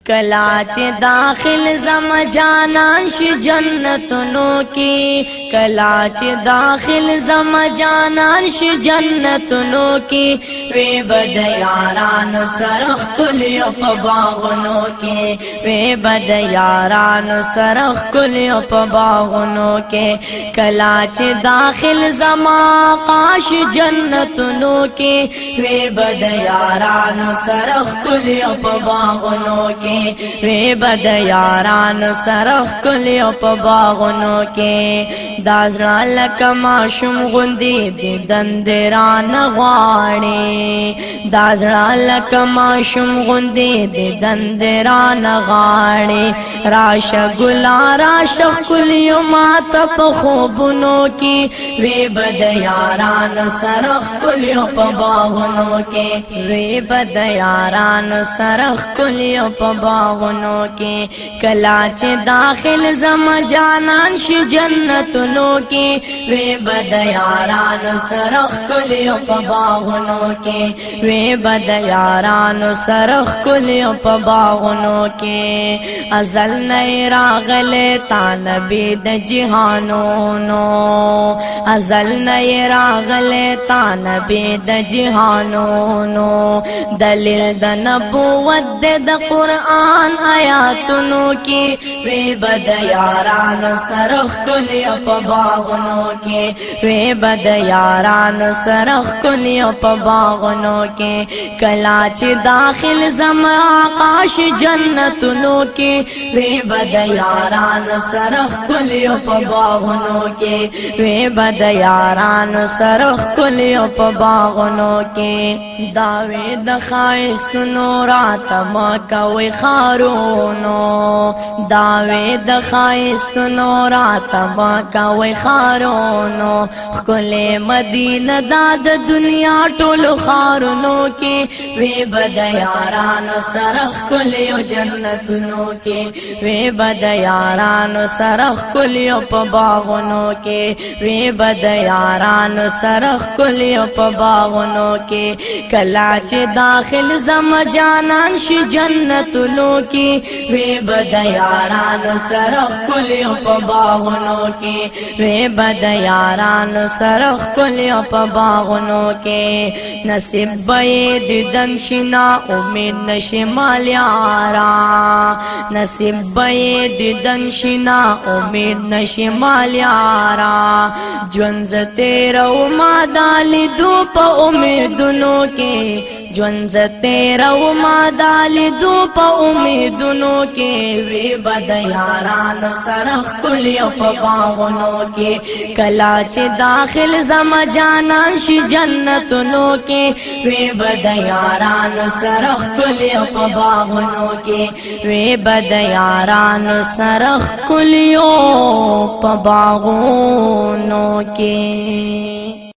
کلا چې داخل زم جانان شي جنتونو کې کلا چې داخل زم جانان شي جنتونو کې وی بد یارانو سرخ کلیو په باغونو کې وی بد یارانو سرخ کلیو په باغونو کې کلا چې داخل زم آقاش جنتونو کې وی بد یارانو سرخ کلیو په باغونو کې وی بد یارانو سرخ کلیو په باغونو کې دازرا لکما شم غندی دی دندران غواړي دازرا لکما شم غندی دی دندران غواړي راش ګلا راش کلیو مات په خوبونو کې وی بد یارانو سرخ کلیو په باغونو کې وی بد یارانو سرخ کلیو په باغونو کې کلا چې داخل زم جانان شي جنتونو کې وی بد یارانو سرخ کلیو په باغونو کې وی بد یارانو سرخ کلیو په باغونو کې ازل نه راغله تا نبی د جهانونو ازل نه راغله تا نبی د جهانونو دلیل د نبوت د قرآن آیاتونو کې وی بد یارانو سرخ کلیو په باغونو کې وی بد یارانو سرخ کلیو په باغونو کې کلا چې داخل زم آقاش جنتونو کې وی بد یارانو سرخ کلیو په باغونو کې وی بد یارانو سرخ کلیو په باغونو کې داوی د خایستونو راتم کوي خارونو داوی د خایستونو راتم کوي خارونو خل مدینه د دنیا ټولو خارونو کې وی بد یارانو سرخ کلیو جنتونو کې وی بد یارانو سرخ کلیو په باغونو کې وی بد یارانو سرخ کلیو په باغونو کې کلا چې داخل زم جانان شي جنتونو کې وی بد یارانو سرخ کلیو په باغونو کې وی بد یارانو سرخ کلیو په باغونو کې نصیب به دیدن شنا امید نشي مال یارا نصیب به دیدن شنا امید نشي مال یارا ژوند تیرو ما دالی دو په امیدونو کې ژوند تیرو ما دالی دو په امیدونو کې وی بد یارانو سرخ کلیو په باغونو کې کلا چې داخل زم جانان شي جنتونو کې وی بد یارانو سرخ کلیو په باغونو کې وی بد یارانو سرخ کلیو په باغونو کې